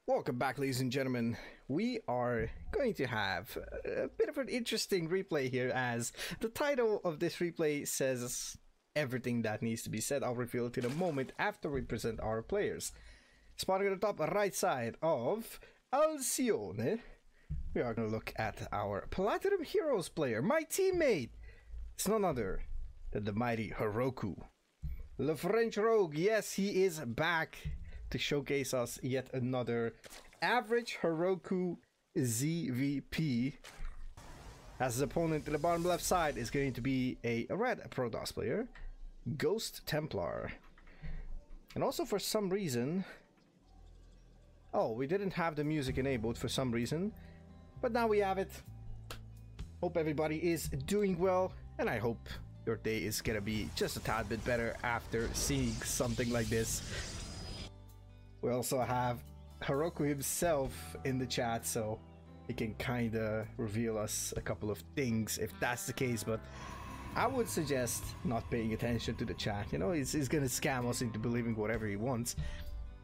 Welcome back, ladies and gentlemen. We are going to have a bit of an interesting replay here, as the title of this replay says everything that needs to be said. I'll reveal it in a moment after we present our players. Spotting at the top right side of Alcione, we are going to look at our Platinum Heroes player, my teammate. It's none other than the mighty Harokku. Le French Rogue, yes, he is back to showcase us yet another Average Harokku ZvP. As his opponent in the bottom left side is going to be a red Protoss player, Ghost Templar. And also for some reason, oh, we didn't have the music enabled for some reason, but now we have it. Hope everybody is doing well, and I hope your day is gonna be just a tad bit better after seeing something like this. We also have Harokku himself in the chat, so he can kinda reveal us a couple of things if that's the case, but I would suggest not paying attention to the chat. You know, he's gonna scam us into believing whatever he wants.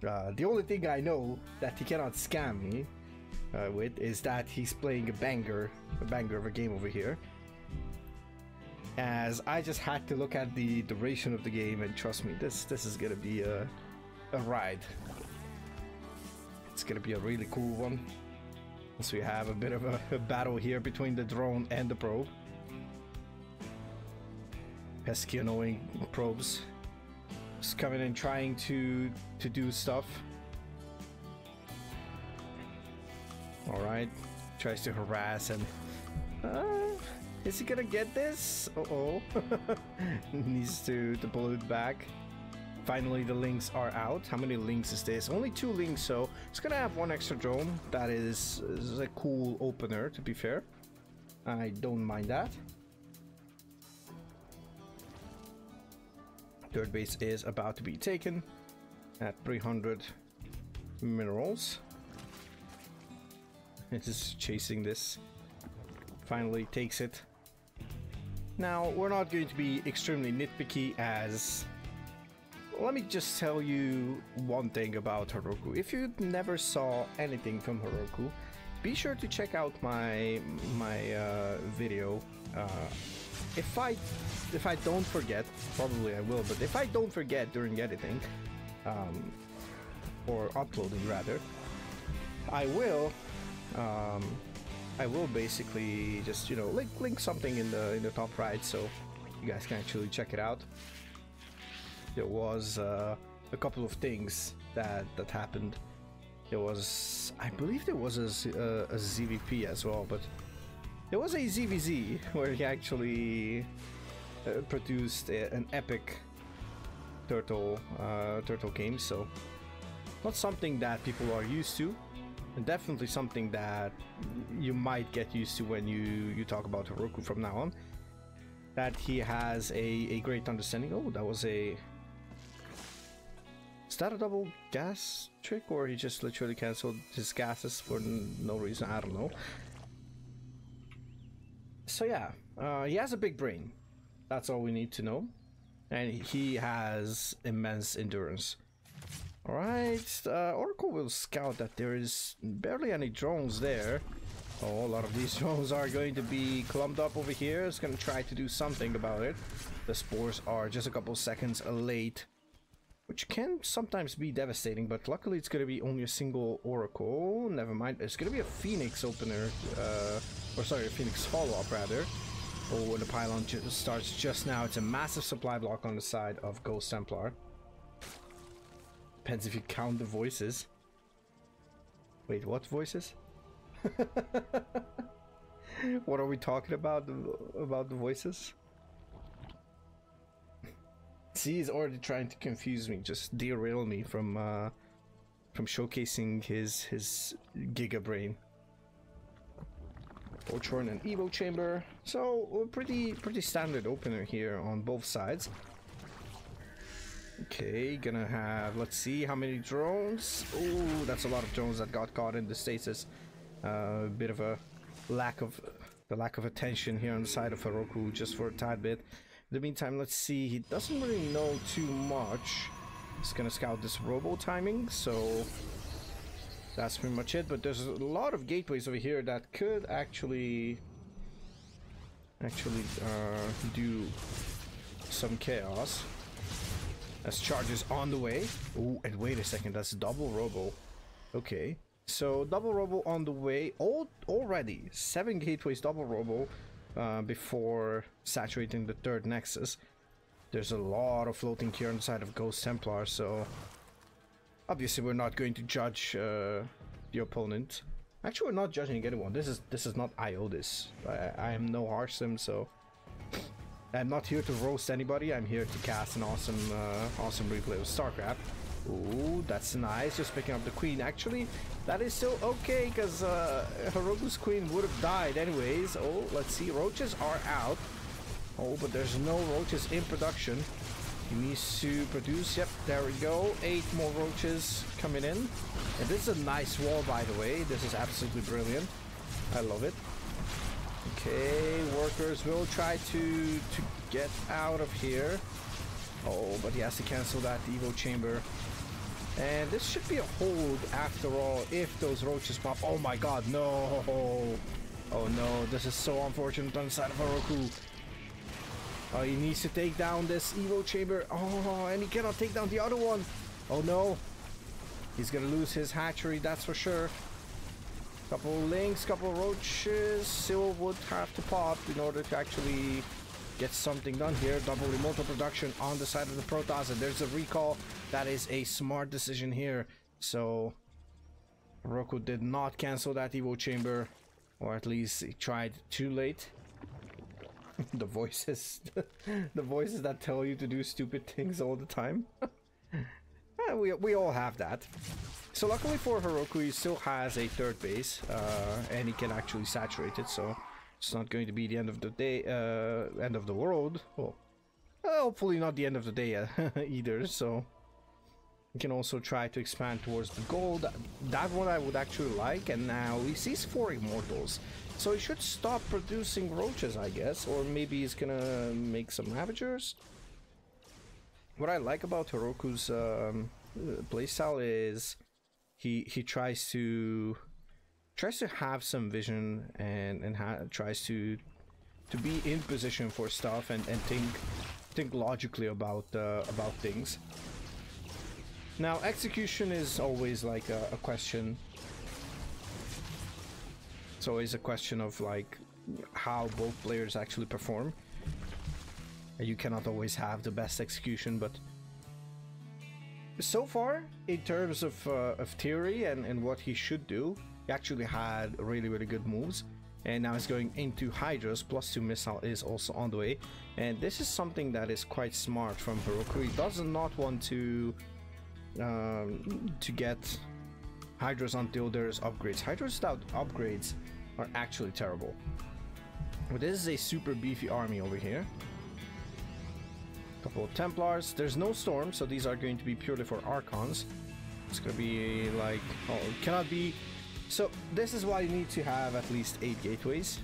The only thing I know that he cannot scam me with is that he's playing a banger of a game over here. As I just had to look at the duration of the game, and trust me, this is gonna be a ride. It's gonna be a really cool one. So we have a bit of a battle here between the drone and the probe. Pesky annoying probes just coming in trying to do stuff. Alright, tries to harass and is he gonna get this? Uh-oh. Needs to pull it back. Finally, the links are out. How many links is this? Only 2 links, so it's gonna have 1 extra drone. That is a cool opener, to be fair. I don't mind that. Third base is about to be taken at 300 minerals. It is chasing this. Finally takes it. Now, we're not going to be extremely nitpicky, as let me just tell you one thing about Harokku. If you never saw anything from Harokku, be sure to check out my video. If I don't forget, probably I will, but if I don't forget during editing, or uploading rather, I will basically just, you know, link something in the top right, so you guys can actually check it out. There was a couple of things that happened. There was, I believe there was a ZvP as well, but there was a ZvZ where he actually produced an epic turtle game, so not something that people are used to, and definitely something that you might get used to when you talk about Harokku from now on. That he has a great understanding. Oh, that was a... Is that a double gas trick, or he just literally cancelled his gases for no reason? I don't know. So yeah, he has a big brain. That's all we need to know. And he has immense endurance. Alright, Oracle will scout that there is barely any drones there. Oh, a lot of these drones are going to be clumped up over here. It's going to try to do something about it. The spores are just a couple seconds late, which can sometimes be devastating, but luckily it's going to be only a single Oracle. Never mind, it's going to be a Phoenix opener, or sorry, a Phoenix follow-up rather. Oh, and the pylon starts just now. It's a massive supply block on the side of Ghost Templar. Depends if you count the voices. Wait, what voices? What are we talking about the voices? See, he's already trying to confuse me, just derail me from showcasing his Giga Brain. Ultron and Evo Chamber. So a pretty standard opener here on both sides. Okay, gonna have, let's see how many drones. Oh, that's a lot of drones that got caught in the stasis. A bit of a lack of attention here on the side of Harokku, just for a tad bit. In the meantime, let's see, he doesn't really know too much. He's gonna scout this robo timing, so that's pretty much it. But there's a lot of gateways over here that could actually do some chaos. As charges on the way. Oh, and wait a second, that's double robo. Okay, so double robo on the way. Already 7 gateways double robo before saturating the third nexus. There's a lot of floating here on the side of Ghost Templar, so obviously we're not going to judge the opponent. Actually, we're not judging anyone. This is not IO this. I am no harsh sim, so I'm not here to roast anybody. I'm here to cast an awesome replay of StarCraft. Ooh, that's nice. Just picking up the queen. Actually, that is still okay because Harokku's queen would have died anyways. Oh, let's see. Roaches are out. Oh, but there's no roaches in production. He needs to produce. Yep, there we go. 8 more roaches coming in. And this is a nice wall, by the way. This is absolutely brilliant. I love it. Okay, workers will try to get out of here. Oh, but he has to cancel that Evo chamber. And this should be a hold after all if those roaches pop. Oh my god, no! Oh no, this is so unfortunate on the side of Harokku. Oh, he needs to take down this Evo chamber. Oh, and he cannot take down the other one. Oh no. He's gonna lose his hatchery, that's for sure. Couple links, couple roaches. Still would have to pop in order to actually get something done here. Double remote production on the side of the Protoss, and there's a recall. That is a smart decision here. So Harokku did not cancel that Evo chamber, or at least he tried too late. The voices that tell you to do stupid things all the time. We all have that. So luckily for Harokku, he still has a third base, and he can actually saturate it, so it's not going to be the end of the day, end of the world. Well, hopefully not the end of the day either, so you can also try to expand towards the goal. That one I would actually like, and now he sees 4 immortals. So he should stop producing roaches, I guess, or maybe he's gonna make some Ravagers. What I like about Harokku's playstyle is he tries to have some vision and tries to be in position for stuff and think logically about things. Now execution is always like a question. It's always a question of like how both players actually perform. You cannot always have the best execution, but so far in terms of theory and what he should do, he actually had really good moves. And now he's going into Hydras. +2 missile is also on the way, and this is something that is quite smart from Harokku. He does not want to get Hydras until there's upgrades. Hydras without upgrades are actually terrible. But this is a super beefy army over here. Couple of Templars. There's no storm, so these are going to be purely for Archons. It's gonna be like, oh, it cannot be. So this is why you need to have at least 8 gateways.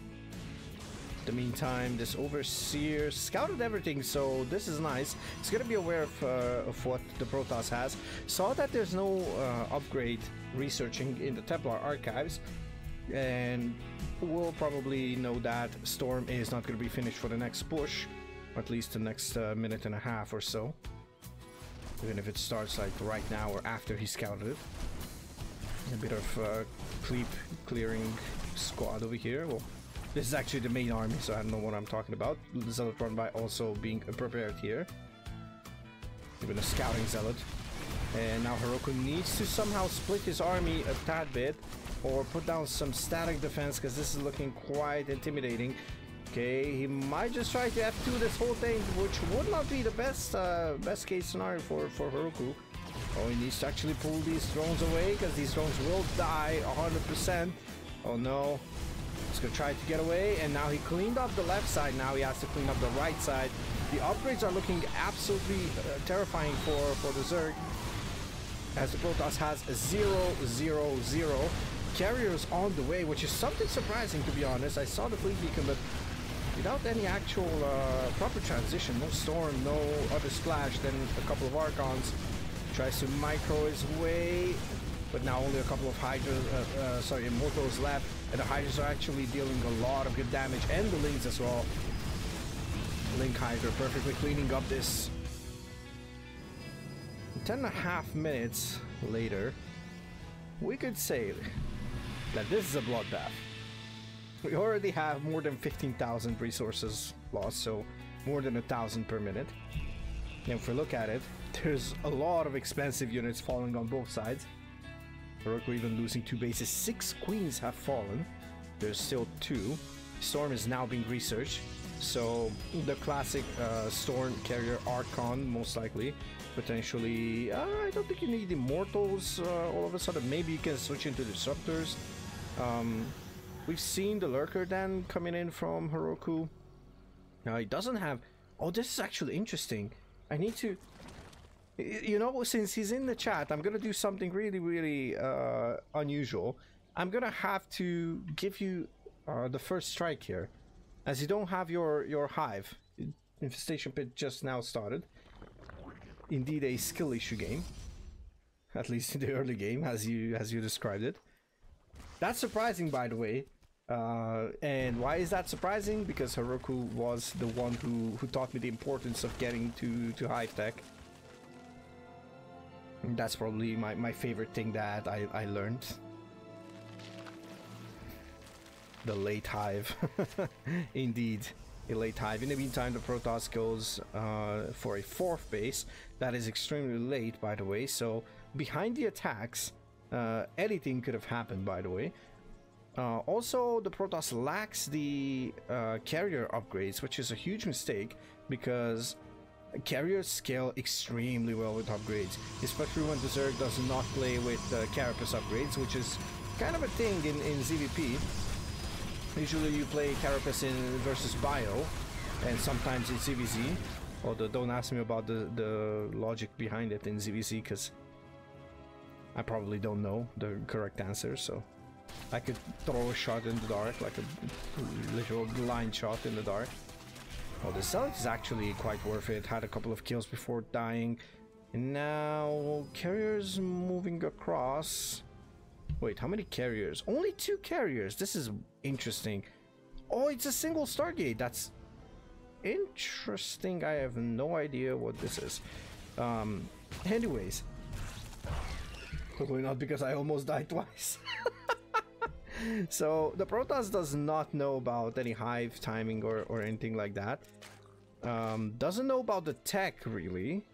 In the meantime, this Overseer scouted everything, so this is nice. It's gonna be aware of what the Protoss has. Saw that there's no upgrade researching in the Templar archives, and we'll probably know that Storm is not gonna be finished for the next push, or at least the next minute and a half or so. Even if it starts like right now or after he scouted it. A bit of creep clearing squad over here. Well, this is actually the main army, so I don't know what I'm talking about. Zealot run by also being prepared here. Even a scouting zealot. And now Harokku needs to somehow split his army a tad bit, or put down some static defense, because this is looking quite intimidating. Okay, he might just try to F2 this whole thing, which would not be the best case scenario for Harokku. Oh, he needs to actually pull these drones away, because these drones will die 100%. Oh no. He's gonna try to get away, and now he cleaned up the left side. Now he has to clean up the right side. The upgrades are looking absolutely terrifying for the Zerg, as the Protoss has 0-0-0. Carriers on the way, which is something surprising, to be honest. I saw the fleet beacon, but without any actual proper transition, no storm, no other splash, then a couple of Archons. Tries to micro his way. but now only a couple of immortals left, and the Hydras are actually dealing a lot of good damage, and the Lings as well. Link Hydra perfectly cleaning up this. 10.5 minutes later, we could say that this is a bloodbath. We already have more than 15,000 resources lost, so more than 1,000 per minute. And if we look at it, there's a lot of expensive units falling on both sides. Harokku even losing 2 bases. 6 queens have fallen. There's still 2. Storm is now being researched. So the classic Storm carrier Archon, most likely. Potentially, I don't think you need Immortals all of a sudden. Maybe you can switch into Disruptors. We've seen the Lurker then coming in from Harokku. Now he doesn't have... Oh, this is actually interesting. I need to... You know, since he's in the chat, I'm gonna do something really unusual. I'm gonna have to give you the first strike here, as you don't have your hive. Infestation Pit just now started. Indeed a skill issue game, at least in the early game, as you described it. That's surprising, by the way. And why is that surprising? Because Harokku was the one who taught me the importance of getting to hive tech. That's probably my favorite thing that I learned. The late hive. Indeed, a late hive. In the meantime, the Protoss goes for a 4th base. That is extremely late, by the way. So behind the attacks, anything could have happened, by the way. Also, the Protoss lacks the carrier upgrades, which is a huge mistake, because carriers scale extremely well with upgrades, especially when the Zerg does not play with Carapace upgrades, which is kind of a thing in ZvP. Usually you play Carapace in versus Bio, and sometimes in ZvZ. Although don't ask me about the logic behind it in ZvZ, because I probably don't know the correct answer, so I could throw a shot in the dark, like a literal blind shot in the dark. Oh, the Zealot is actually quite worth it. Had a couple of kills before dying. And now carriers moving across. Wait, how many carriers? Only 2 carriers. This is interesting. Oh, it's a single Stargate. That's interesting. I have no idea what this is. Anyways. Probably not, because I almost died twice. So the Protoss does not know about any hive timing or anything like that. Doesn't know about the tech really.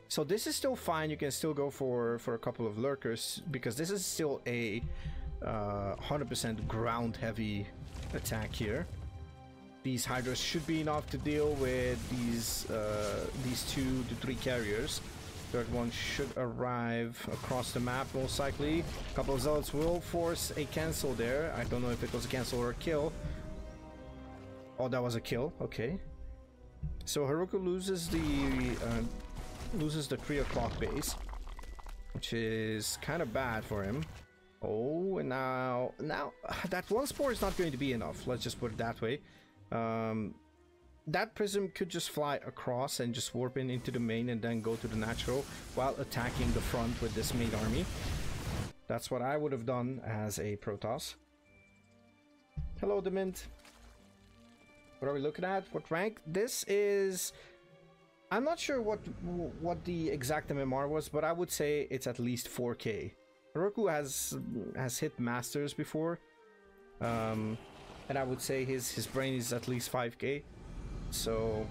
So this is still fine. You can still go for a couple of lurkers, because this is still a 100% ground heavy attack here. These Hydras should be enough to deal with these 2 to 3 carriers. Third one should arrive across the map, most likely. A couple of Zealots will force a cancel there. I don't know if it was a cancel or a kill. Oh, that was a kill. Okay. So Harokku loses the 3 o'clock base, which is kind of bad for him. Oh, and now that 1 spore is not going to be enough. Let's just put it that way. That prism could just fly across and just warp into the main and then go to the natural while attacking the front with this main army. That's what I would have done as a Protoss. Hello, Demint. What are we looking at? What rank? This is... I'm not sure what the exact MMR was, but I would say it's at least 4K. Harokku has hit Masters before. And I would say his brain is at least 5K. So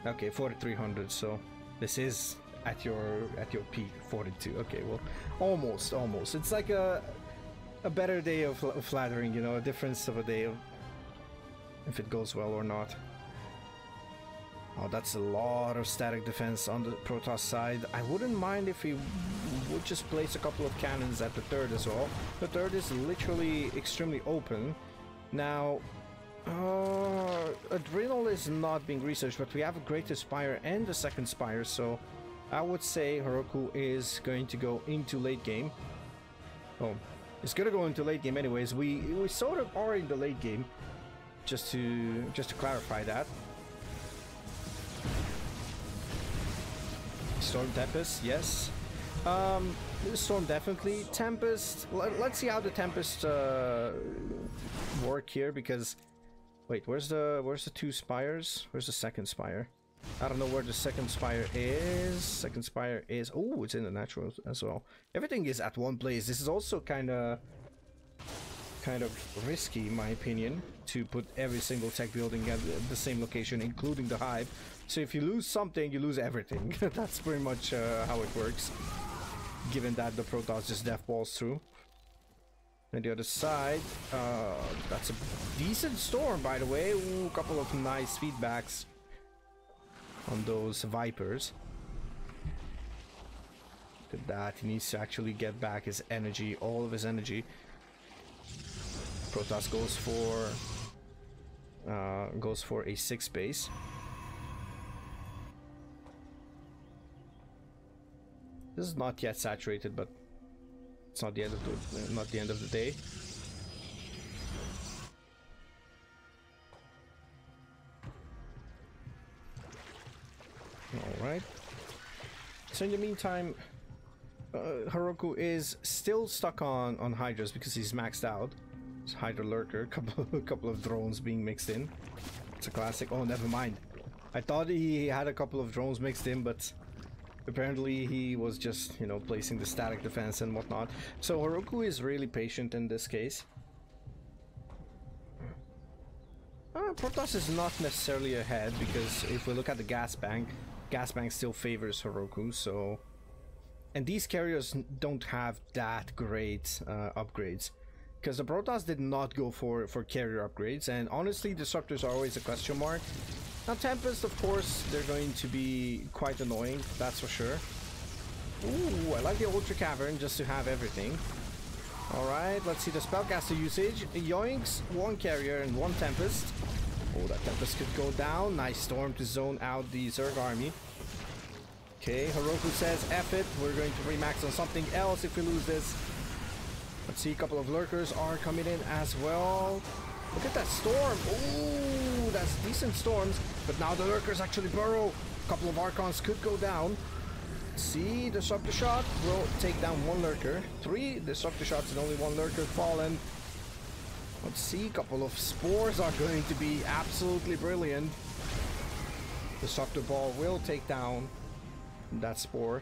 okay, 4300. So this is at your peak, 42. Okay, well, almost. It's like a better day of flattering, you know, a difference of a day of if it goes well or not. Oh, that's a lot of static defense on the Protoss side. I wouldn't mind if he would just place a couple of cannons at the 3rd as well. The 3rd is literally extremely open. Now, Adrenal is not being researched, but we have a Greatest Spire and a 2nd Spire, so I would say Harokku is going to go into late game. Oh, it's gonna go into late game anyways. We sort of are in the late game, just to clarify that. Storm Tempest, yes. Storm definitely. Tempest. Let's see how the Tempest work here, because wait, where's the two spires? Where's the second spire? I don't know where the second spire is. Second spire is, oh, it's in the natural as well. Everything is at one place. This is also kind of risky, in my opinion, to put every single tech building at the same location, including the hive. So if you lose something, you lose everything. That's pretty much how it works, given that the Protoss just death balls through. And the other side, that's a decent storm, by the way. Ooh, a couple of nice feedbacks on those Vipers. Look at that, he needs to actually get back his energy, all of his energy. Protoss goes for a 6 base. This is not yet saturated, but it's not the end of the day. All right. So in the meantime, Harokku is still stuck on Hydras because he's maxed out. It's Hydra Lurker, a couple of drones being mixed in. It's a classic. Oh, never mind. I thought he had a couple of drones mixed in, but apparently he was just, you know, placing the static defense and whatnot. So Harokku is really patient in this case. Protoss is not necessarily ahead, because if we look at the gas bank still favors Harokku, so... And these carriers don't have that great upgrades, because the Protoss did not go for carrier upgrades, and honestly, disruptors are always a question mark. Now Tempest, of course, they're going to be quite annoying, that's for sure. Ooh, I like the Ultra Cavern just to have everything. Alright, let's see the Spellcaster usage. Yoinks, one carrier and one Tempest. Oh, that Tempest could go down. Nice Storm to zone out the Zerg army. Okay, Harokku says, F it, we're going to remax on something else if we lose this. Let's see, a couple of Lurkers are coming in as well. Look at that Storm. Ooh, that's decent storms. But now the Lurkers actually burrow. A couple of Archons could go down. See, Disruptor Shot will take down one Lurker. 3 Disruptor Shots and only one Lurker fallen. Let's see, a couple of Spores are going to be absolutely brilliant. Disruptor Ball will take down that Spore.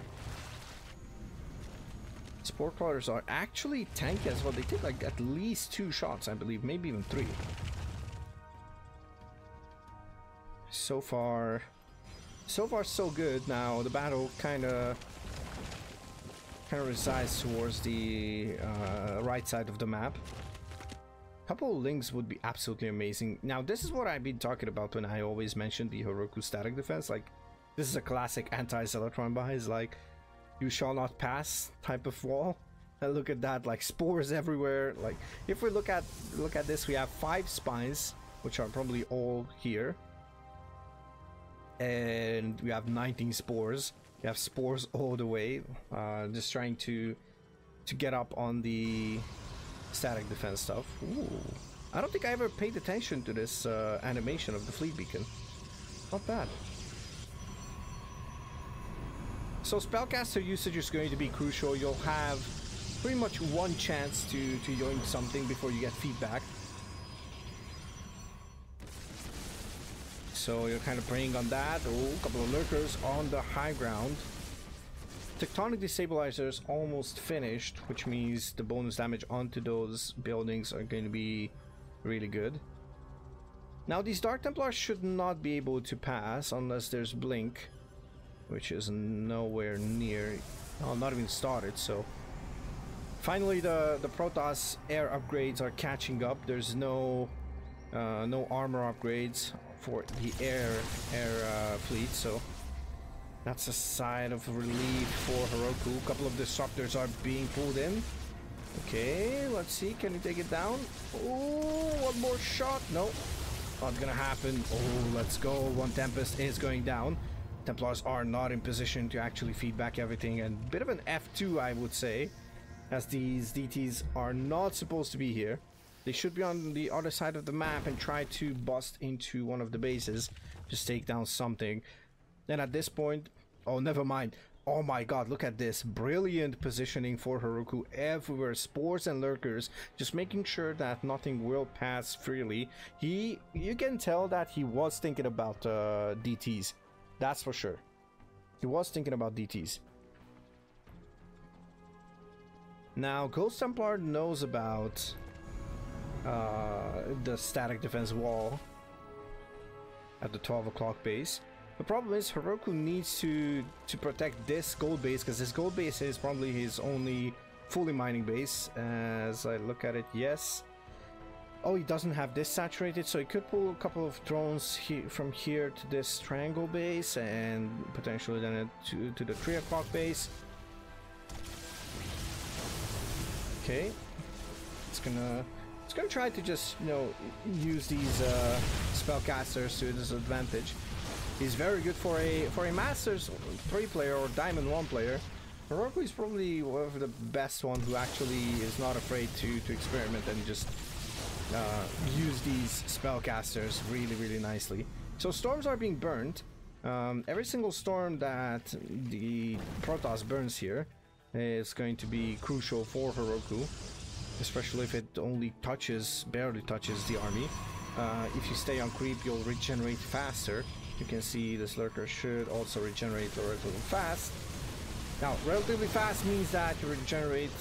Spore Crawlers are actually tanky as well. They take like at least 2 shots, I believe, maybe even 3. So far so good. Now the battle kind of resides towards the right side of the map. A couple of links would be absolutely amazing. Now this is what I've been talking about when I always mentioned the Harokku static defense. Like, this is a classic anti-Zealotron buys, like you shall not pass type of wall. And look at that, like spores everywhere. Like, if we look at this, we have 5 spines, which are probably all here. And we have 19 spores. We have spores all the way, just trying to get up on the static defense stuff. Ooh, I don't think I ever paid attention to this animation of the fleet beacon. Not bad. So Spellcaster usage is going to be crucial. You'll have pretty much one chance to yoink something before you get feedback. So you're kind of preying on that. Oh, a couple of Lurkers on the high ground. Tectonic Destabilizers almost finished, which means the bonus damage onto those buildings are going to be really good. Now these Dark Templars should not be able to pass unless there's Blink, which is nowhere near, well, not even started. So finally the Protoss air upgrades are catching up. There's no armor upgrades for the air fleet, so that's a sign of relief for Harokku. A couple of disruptors are being pulled in. Okay, let's see, can he take it down? Oh, one more shot. No, not gonna happen. Oh, let's go. One Tempest is going down. Templars are not in position to actually feed back everything, and a bit of an F2, I would say, as these DTs are not supposed to be here. They should be on the other side of the map and try to bust into one of the bases, just take down something. Then at this point, oh, never mind. Oh my god, look at this. Brilliant positioning for Harokku everywhere. Spores and lurkers, just making sure that nothing will pass freely. You can tell that he was thinking about DTs. That's for sure. He was thinking about DTs. Now, Ghost Templar knows about the static defense wall at the 12 o'clock base. The problem is Harokku needs to protect this gold base, because this gold base is probably his only fully mining base. As I look at it, yes. Oh, he doesn't have this saturated, so he could pull a couple of drones from here to this triangle base, and potentially then to the 3 o'clock base. Okay, it's gonna try to just, you know, use these spellcasters to his advantage. He's very good for a Masters 3 player or Diamond 1 player. Harokku is probably one of the best one who actually is not afraid to experiment and just use these spellcasters really nicely. So storms are being burned. Every single storm that the Protoss burns here is going to be crucial for Harokku, especially if it only barely touches the army. If you stay on creep, you'll regenerate faster. You can see this lurker should also regenerate relatively fast. Now, relatively fast means that you regenerate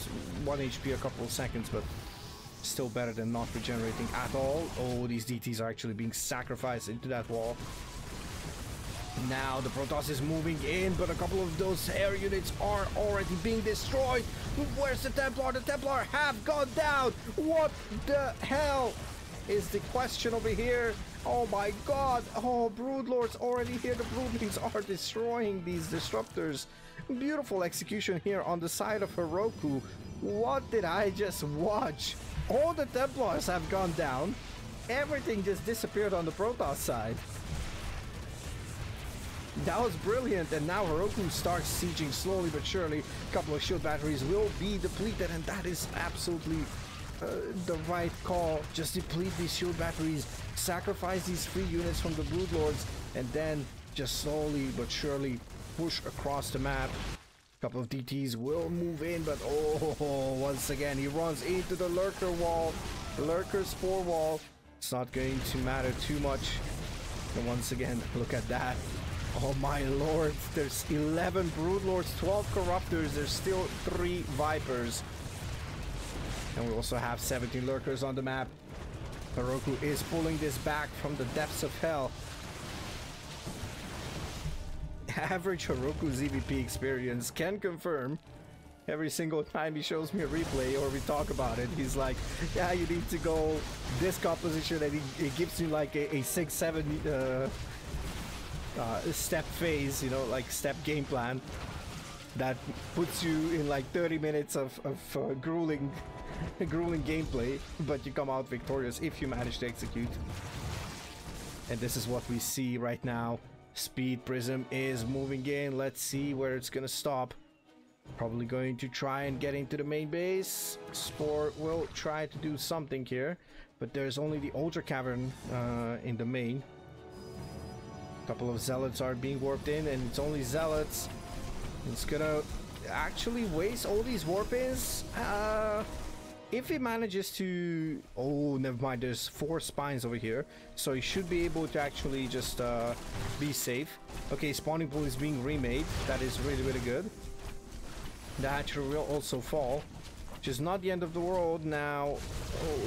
1 HP a couple of seconds, but still better than not regenerating at all. Oh, these DTs are actually being sacrificed into that wall. Now the Protoss is moving in, but a couple of those air units are already being destroyed. Where's the Templar? The Templar have gone down. What the hell is the question over here? Oh my god. Oh, Broodlords already here. The Broodlings are destroying these disruptors. Beautiful execution here on the side of Harokku. What did I just watch? All the Templars have gone down. Everything just disappeared on the Protoss side. That was brilliant, and now Harokku starts sieging slowly but surely. A couple of shield batteries will be depleted, and that is absolutely the right call. Just deplete these shield batteries, sacrifice these 3 units from the Broodlords, and then just slowly but surely push across the map. A couple of DTs will move in, but oh, once again he runs into the lurker wall, the lurker spore wall. It's not going to matter too much. And once again, look at that. Oh my lord, there's 11 Broodlords, 12 Corruptors, there's still 3 Vipers. And we also have 17 Lurkers on the map. Harokku is pulling this back from the depths of hell. Average Harokku ZvP experience can confirm. Every single time he shows me a replay or we talk about it, he's like, yeah, you need to go this composition, and he gives you like a 6-7 step phase, you know, like step game plan that puts you in like 30 minutes of grueling gameplay, but you come out victorious if you manage to execute. And this is what we see right now. Speed Prism is moving in. Let's see where it's gonna stop. Probably going to try and get into the main base. Spore will try to do something here, but there's only the Ultra Cavern in the main. Couple of zealots are being warped in, and it's only zealots. It's gonna actually waste all these warp-ins. If he manages to... Oh, never mind, there's 4 spines over here, so he should be able to actually just be safe. Okay, spawning pool is being remade. That is really good. The hatchery will also fall, which is not the end of the world now.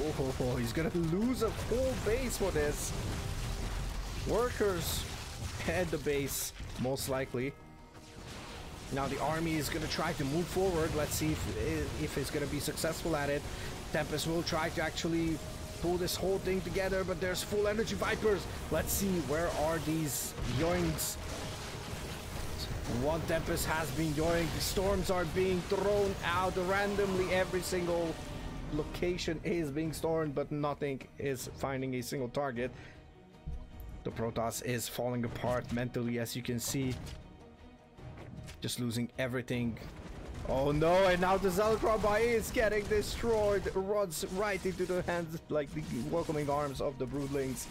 Oh, he's gonna lose a full base for this. Workers at the base, most likely. Now the army is gonna try to move forward. Let's see if it's gonna be successful at it. Tempest will try to actually pull this whole thing together, but there's full energy Vipers. Let's see, where are these yoinks? One Tempest has been yoinked. Storms are being thrown out randomly. Every single location is being stormed, but nothing is finding a single target. The Protoss is falling apart mentally, as you can see. Just losing everything. Oh no, and now the Zealot is getting destroyed. Runs right into the hands, like the welcoming arms of the Broodlings.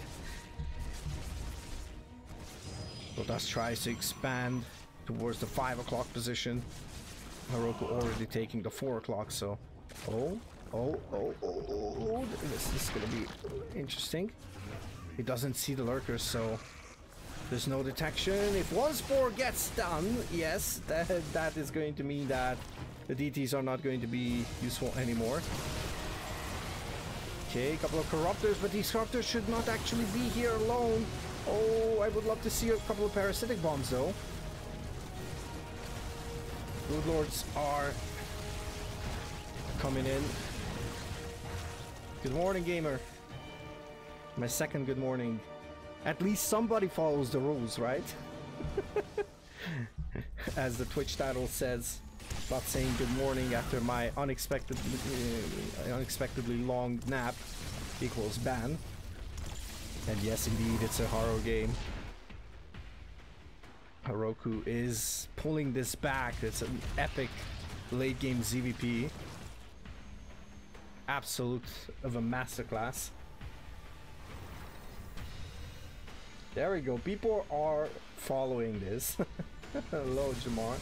Protoss tries to expand towards the 5 o'clock position. Harokku already taking the 4 o'clock, so... Oh, this is gonna be interesting. He doesn't see the lurkers, so... There's no detection. If one spore gets done, yes, that is going to mean that the DTs are not going to be useful anymore. Okay, a couple of corruptors, but these corruptors should not actually be here alone. Oh, I would love to see a couple of parasitic bombs, though. Broodlords are coming in. Good morning, gamer. My second good morning. At least somebody follows the rules, right? As the Twitch title says, not saying good morning after my unexpectedly long nap equals ban. And yes, indeed, it's a Haro game. Harokku is pulling this back. It's an epic late game ZvP. Absolute of a masterclass. There we go. People are following this. Hello, Jamar.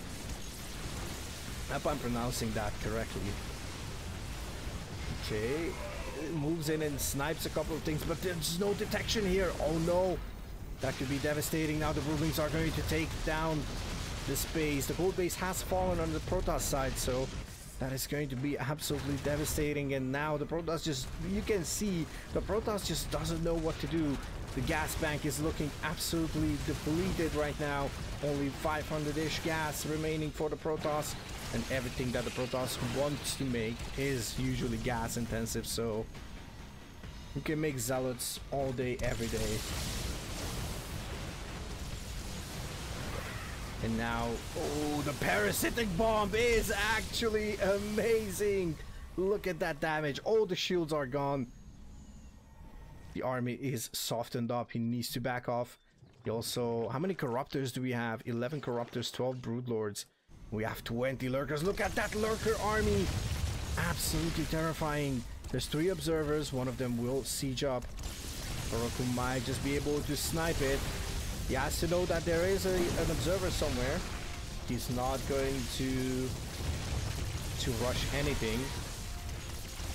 I hope I'm pronouncing that correctly. Okay. Moves in and snipes a couple of things, but there's no detection here. Oh no. That could be devastating. Now the Broodlings are going to take down this base. The gold base has fallen on the Protoss side, so that is going to be absolutely devastating. And now the Protoss just... You can see the Protoss just doesn't know what to do. The gas bank is looking absolutely depleted right now. Only 500-ish gas remaining for the Protoss. And everything that the Protoss wants to make is usually gas intensive, so you can make zealots all day, every day. And now, oh, the parasitic bomb is actually amazing. Look at that damage. All the shields are gone. The army is softened up. He needs to back off. He also... How many corruptors do we have? 11 corruptors, 12 broodlords. We have 20 lurkers. Look at that lurker army. Absolutely terrifying. There's 3 observers. One of them will siege up. Harokku might just be able to snipe it. He has to know that there is an observer somewhere. He's not going to rush anything.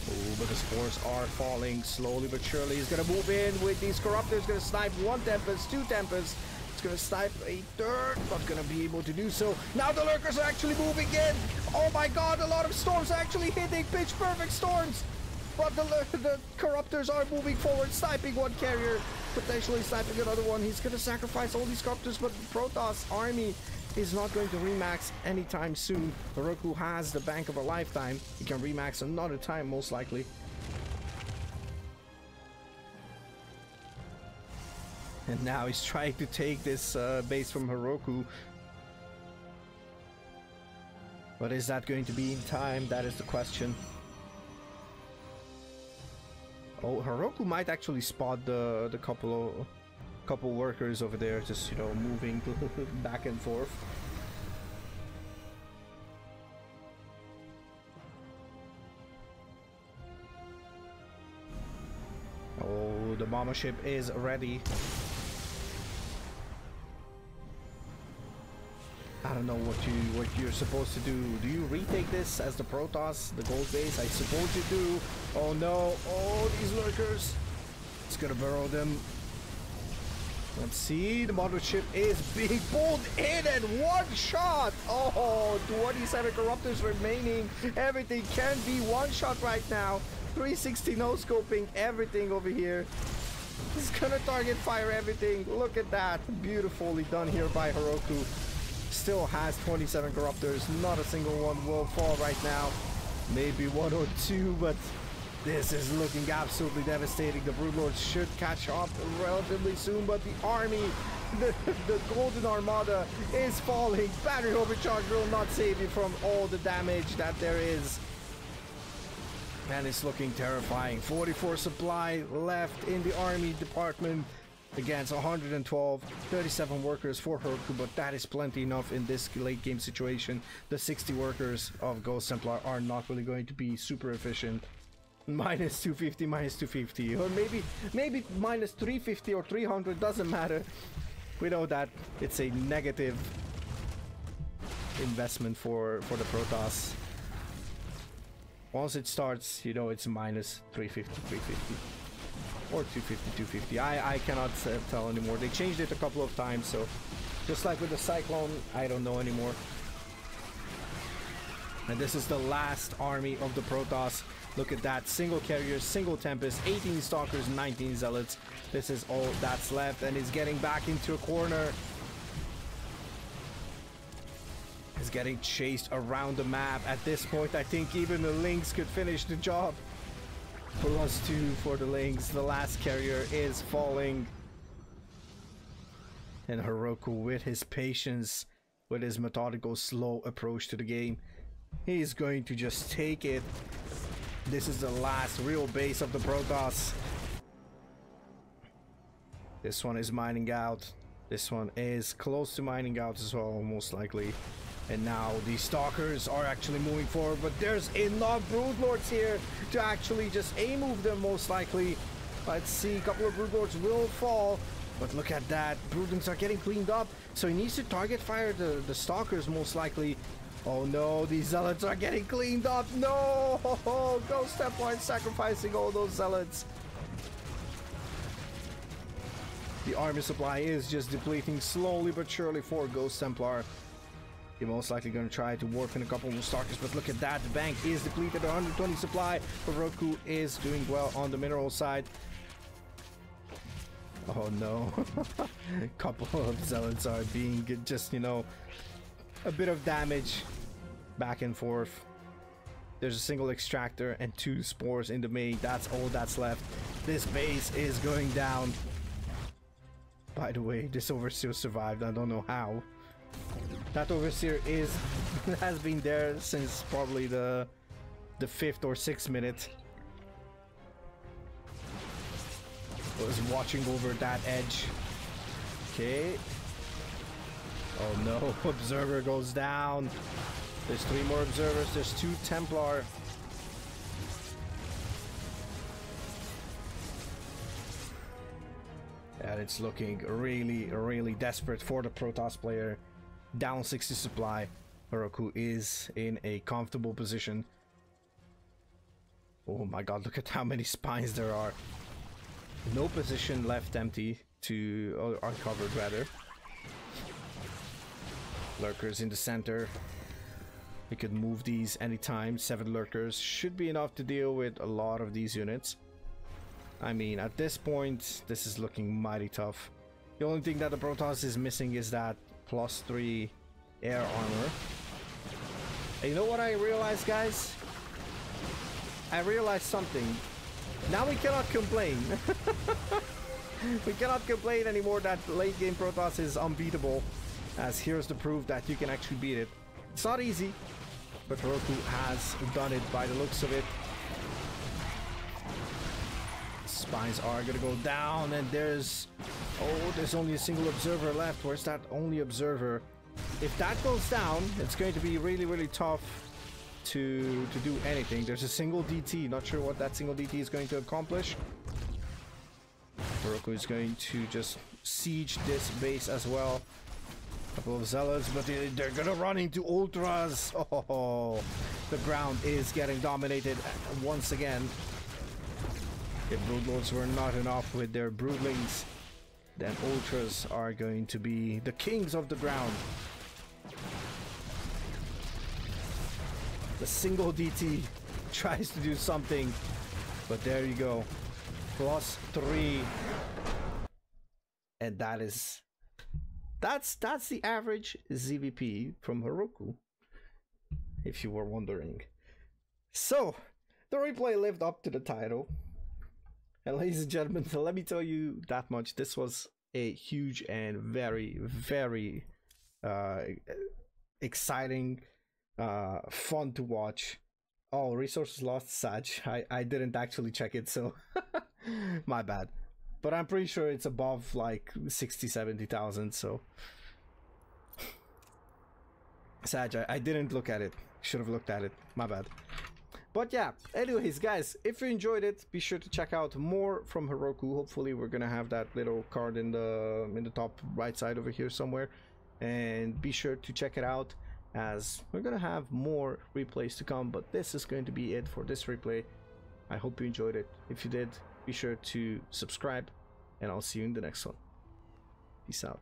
Oh, but the spores are falling slowly but surely. He's gonna move in with these corruptors. Gonna snipe 1 Tempest, 2 Tempests. He's gonna snipe a 3rd. Not gonna be able to do so. Now the lurkers are actually moving in. Oh my god, a lot of storms actually hitting. Pitch perfect storms. But the corruptors are moving forward, sniping 1 carrier, potentially sniping another one. He's gonna sacrifice all these corruptors, but the Protoss army is not going to remax anytime soon. Harokku has the bank of a lifetime. He can remax another time, most likely. And now he's trying to take this base from Harokku. But is that going to be in time? That is the question. Oh, Harokku might actually spot the couple workers over there, just, you know, moving back and forth. Oh, the bomber ship is ready. I don't know what you're supposed to do. Do you retake this as the Protoss, the gold base? I suppose you do. Oh no! Oh, these lurkers! It's gonna burrow them. Let's see. The model ship is being pulled in at 1 shot. Oh, 27 corruptors remaining. Everything can be 1 shot right now. 360 no scoping everything over here. He's gonna target fire everything. Look at that. Beautifully done here by Harokku. Still has 27 corruptors. Not a single one will fall right now. Maybe 1 or 2, but this is looking absolutely devastating. The Broodlords should catch up relatively soon, but the army, the Golden Armada is falling. Battery overcharge will not save you from all the damage that there is. And it's looking terrifying. 44 supply left in the army department against 112, 37 workers for Harokku, but that is plenty enough in this late game situation. The 60 workers of Ghost Templar are not really going to be super efficient. Minus 250, minus 250, or maybe minus 350 or 300, doesn't matter. We know that it's a negative investment for the Protoss. Once it starts, you know, it's minus 350, 350. Or 250, 250. I cannot tell anymore. They changed it a couple of times, so just like with the Cyclone, I don't know anymore. And this is the last army of the Protoss. Look at that. Single carriers, single Tempest, 18 Stalkers, 19 Zealots. This is all that's left, and he's getting back into a corner. He's getting chased around the map. At this point, I think even the Lynx could finish the job. +2 for the Lynx. The last carrier is falling. And Harokku, with his patience, with his methodical, slow approach to the game, he's going to just take it. This is the last real base of the Protoss. This one is mining out. This one is close to mining out as well, most likely. And now the Stalkers are actually moving forward, but there's enough Broodlords here to actually just A-move them, most likely. Let's see, a couple of Broodlords will fall. But look at that, Broodlings are getting cleaned up, so he needs to target fire the Stalkers, most likely. Oh no, these Zealots are getting cleaned up. No! Ghost Templar sacrificing all those Zealots. The army supply is just depleting slowly but surely for Ghost Templar. You're most likely going to try to warp in a couple more Stalkers, but look at that. The bank is depleted, 120 supply. Harokku is doing well on the mineral side. Oh no. Couple of Zealots are being just, you know, a bit of damage back and forth. There's a single extractor and 2 spores in the main. That's all that's left. This base is going down. By the way, this Overseer survived. I don't know how. That Overseer has been there since probably the 5th or 6th minute. Was watching over that edge. Okay. Oh no, Observer goes down. There's 3 more Observers. There's 2 Templar. And it's looking really, really desperate for the Protoss player. Down 60 supply. Harokku is in a comfortable position. Oh my god, look at how many spines there are. No position left empty to uncovered rather. Lurkers in the center. We could move these anytime. 7 Lurkers should be enough to deal with a lot of these units. I mean, at this point, this is looking mighty tough. The only thing that the Protoss is missing is that +3 air armor. And you know what I realized, guys? I realized something. Now we cannot complain. We cannot complain anymore that late game Protoss is unbeatable, as here's the proof that you can actually beat it. It's not easy, but Harokku has done it by the looks of it. Spines are gonna go down, and there's only a single Observer left. Where's that only Observer? If that goes down, it's going to be really, really tough to do anything. There's a single DT. Not sure what that single DT is going to accomplish. Harokku is going to just siege this base as well. A couple of Zealots, but they're gonna run into Ultras. Oh, the ground is getting dominated once again. If Broodlords were not enough with their Broodlings, then Ultras are going to be the kings of the ground. The single DT tries to do something, but there you go. +3. And that's the average ZvP from Harokku, if you were wondering. So, the replay lived up to the title. And ladies and gentlemen, let me tell you that much. This was a huge and very, very exciting, fun to watch. Oh, resources lost, Sag. I didn't actually check it, so my bad. But I'm pretty sure it's above like 60,000-70,000, so Sag, I didn't look at it. Should have looked at it. My bad. But yeah, anyways, guys, if you enjoyed it, be sure to check out more from Harokku. Hopefully we're gonna have that little card in the top right side over here somewhere, and be sure to check it out. as we're gonna have more replays to come, but this is going to be it for this replay. I hope you enjoyed it. If you did, be sure to subscribe, and I'll see you in the next one. Peace out.